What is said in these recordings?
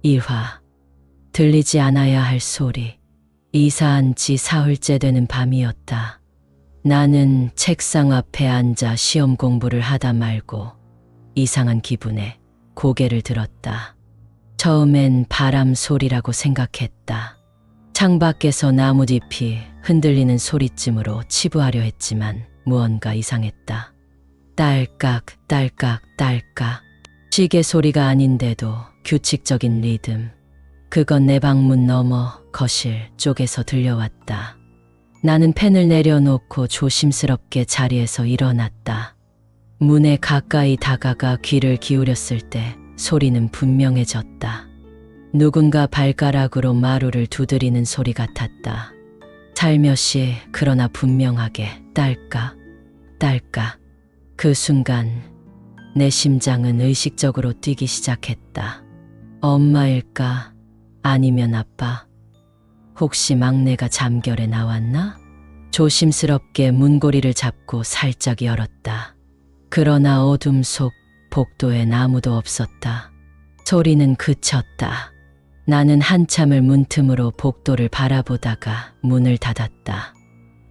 1화. 들리지 않아야 할 소리. 이사한 지 사흘째 되는 밤이었다. 나는 책상 앞에 앉아 시험 공부를 하다 말고 이상한 기분에 고개를 들었다. 처음엔 바람 소리라고 생각했다. 창밖에서 나뭇잎이 흔들리는 소리쯤으로 치부하려 했지만 무언가 이상했다. 딸깍 딸깍 딸깍. 시계 소리가 아닌데도 규칙적인 리듬. 그건 내 방문 너머 거실 쪽에서 들려왔다. 나는 펜을 내려놓고 조심스럽게 자리에서 일어났다. 문에 가까이 다가가 귀를 기울였을 때 소리는 분명해졌다. 누군가 발가락으로 마루를 두드리는 소리 같았다. 살며시 그러나 분명하게 딸깍 딸깍. 그 순간 내 심장은 의식적으로 뛰기 시작했다. 엄마일까? 아니면 아빠? 혹시 막내가 잠결에 나왔나? 조심스럽게 문고리를 잡고 살짝 열었다. 그러나 어둠 속 복도엔 아무도 없었다. 소리는 그쳤다. 나는 한참을 문틈으로 복도를 바라보다가 문을 닫았다.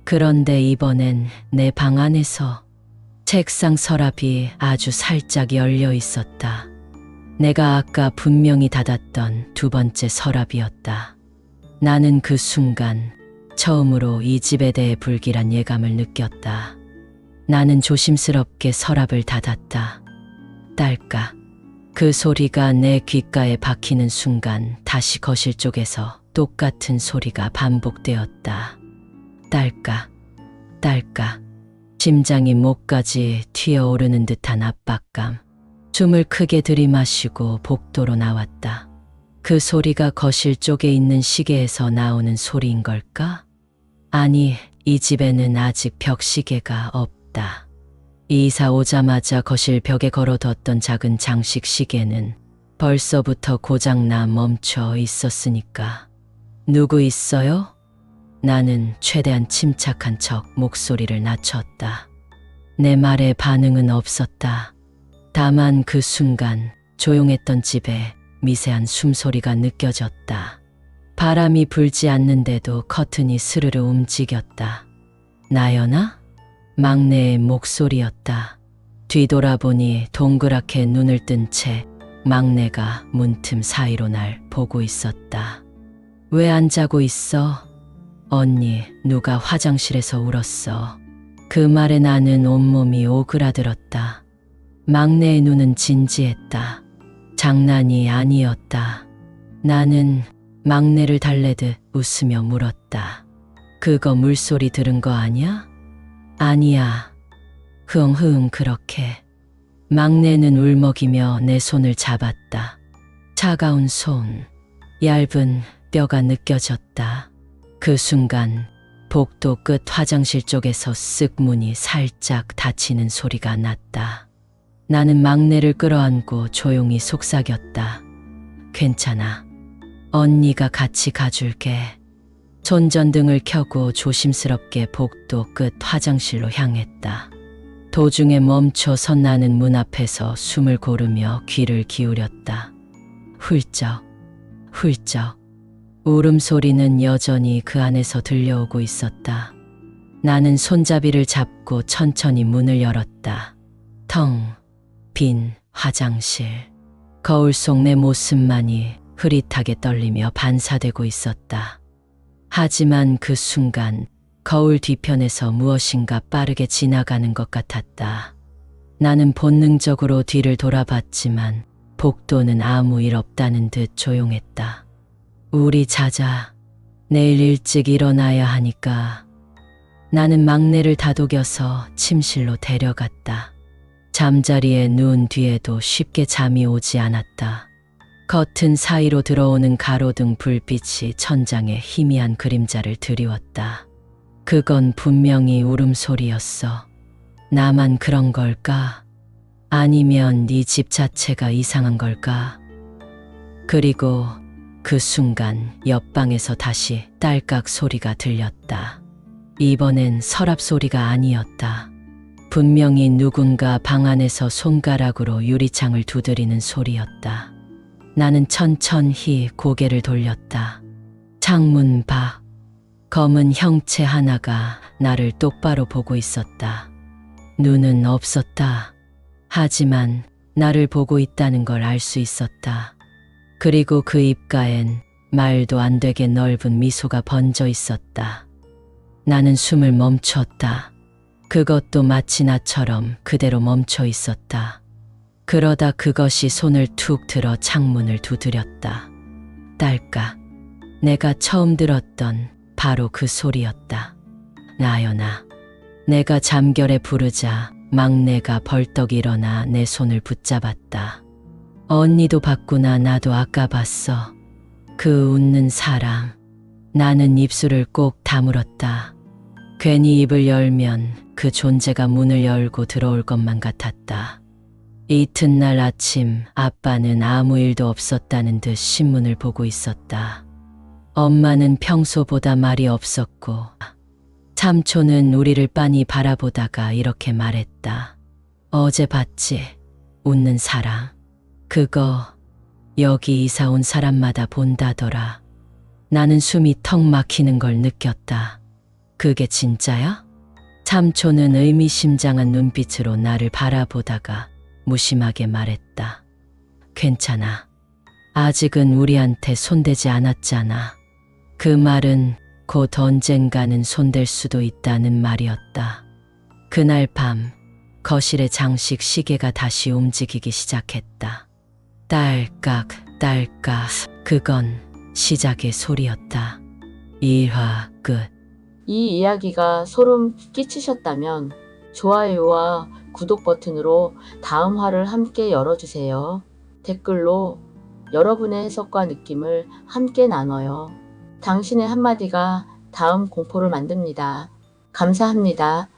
그런데 이번엔 내 방 안에서 책상 서랍이 아주 살짝 열려 있었다. 내가 아까 분명히 닫았던 두 번째 서랍이었다. 나는 그 순간 처음으로 이 집에 대해 불길한 예감을 느꼈다. 나는 조심스럽게 서랍을 닫았다. 딸깍. 그 소리가 내 귓가에 박히는 순간 다시 거실 쪽에서 똑같은 소리가 반복되었다. 딸깍 딸깍. 심장이 목까지 튀어오르는 듯한 압박감. 숨을 크게 들이마시고 복도로 나왔다. 그 소리가 거실 쪽에 있는 시계에서 나오는 소리인 걸까? 아니, 이 집에는 아직 벽시계가 없다. 이사 오자마자 거실 벽에 걸어뒀던 작은 장식 시계는 벌써부터 고장나 멈춰 있었으니까. 누구 있어요? 나는 최대한 침착한 척 목소리를 낮췄다. 내 말에 반응은 없었다. 다만 그 순간 조용했던 집에 미세한 숨소리가 느껴졌다. 바람이 불지 않는데도 커튼이 스르르 움직였다. 나연아? 막내의 목소리였다. 뒤돌아보니 동그랗게 눈을 뜬 채 막내가 문틈 사이로 날 보고 있었다. 왜 안 자고 있어? 언니, 누가 화장실에서 울었어. 그 말에 나는 온몸이 오그라들었다. 막내의 눈은 진지했다. 장난이 아니었다. 나는 막내를 달래듯 웃으며 물었다. 그거 물소리 들은 거 아니야? 아니야. 흥흥 그렇게. 막내는 울먹이며 내 손을 잡았다. 차가운 손, 얇은 뼈가 느껴졌다. 그 순간 복도 끝 화장실 쪽에서 쓱 문이 살짝 닫히는 소리가 났다. 나는 막내를 끌어안고 조용히 속삭였다. 괜찮아. 언니가 같이 가줄게. 손전등을 켜고 조심스럽게 복도 끝 화장실로 향했다. 도중에 멈춰선 나는 문 앞에서 숨을 고르며 귀를 기울였다. 훌쩍, 훌쩍. 울음소리는 여전히 그 안에서 들려오고 있었다. 나는 손잡이를 잡고 천천히 문을 열었다. 텅 빈 화장실. 거울 속 내 모습만이 흐릿하게 떨리며 반사되고 있었다. 하지만 그 순간 거울 뒤편에서 무엇인가 빠르게 지나가는 것 같았다. 나는 본능적으로 뒤를 돌아봤지만 복도는 아무 일 없다는 듯 조용했다. 우리 자자. 내일 일찍 일어나야 하니까. 나는 막내를 다독여서 침실로 데려갔다. 잠자리에 누운 뒤에도 쉽게 잠이 오지 않았다. 커튼 사이로 들어오는 가로등 불빛이 천장에 희미한 그림자를 드리웠다. 그건 분명히 울음소리였어. 나만 그런 걸까? 아니면 네 집 자체가 이상한 걸까? 그리고 그 순간 옆방에서 다시 딸깍 소리가 들렸다. 이번엔 서랍 소리가 아니었다. 분명히 누군가 방 안에서 손가락으로 유리창을 두드리는 소리였다. 나는 천천히 고개를 돌렸다. 창문 밖 검은 형체 하나가 나를 똑바로 보고 있었다. 눈은 없었다. 하지만 나를 보고 있다는 걸 알 수 있었다. 그리고 그 입가엔 말도 안 되게 넓은 미소가 번져 있었다. 나는 숨을 멈췄다. 그것도 마치 나처럼 그대로 멈춰 있었다. 그러다 그것이 손을 툭 들어 창문을 두드렸다. 딸깍. 내가 처음 들었던 바로 그 소리였다. 나연아. 내가 잠결에 부르자 막내가 벌떡 일어나 내 손을 붙잡았다. 언니도 봤구나. 나도 아까 봤어. 그 웃는 사람. 나는 입술을 꼭 다물었다. 괜히 입을 열면 그 존재가 문을 열고 들어올 것만 같았다. 이튿날 아침 아빠는 아무 일도 없었다는 듯 신문을 보고 있었다. 엄마는 평소보다 말이 없었고 삼촌은 우리를 빤히 바라보다가 이렇게 말했다. 어제 봤지? 웃는 사람. 그거 여기 이사 온 사람마다 본다더라. 나는 숨이 턱 막히는 걸 느꼈다. 그게 진짜야? 삼촌은 의미심장한 눈빛으로 나를 바라보다가 무심하게 말했다. 괜찮아. 아직은 우리한테 손대지 않았잖아. 그 말은 곧 언젠가는 손댈 수도 있다는 말이었다. 그날 밤 거실의 장식 시계가 다시 움직이기 시작했다. 딸깍 딸깍. 그건 시작의 소리였다. 1화 끝. 이 이야기가 소름 끼치셨다면 좋아요와 구독 버튼으로 다음 화를 함께 열어주세요. 댓글로 여러분의 해석과 느낌을 함께 나눠요. 당신의 한마디가 다음 공포를 만듭니다. 감사합니다.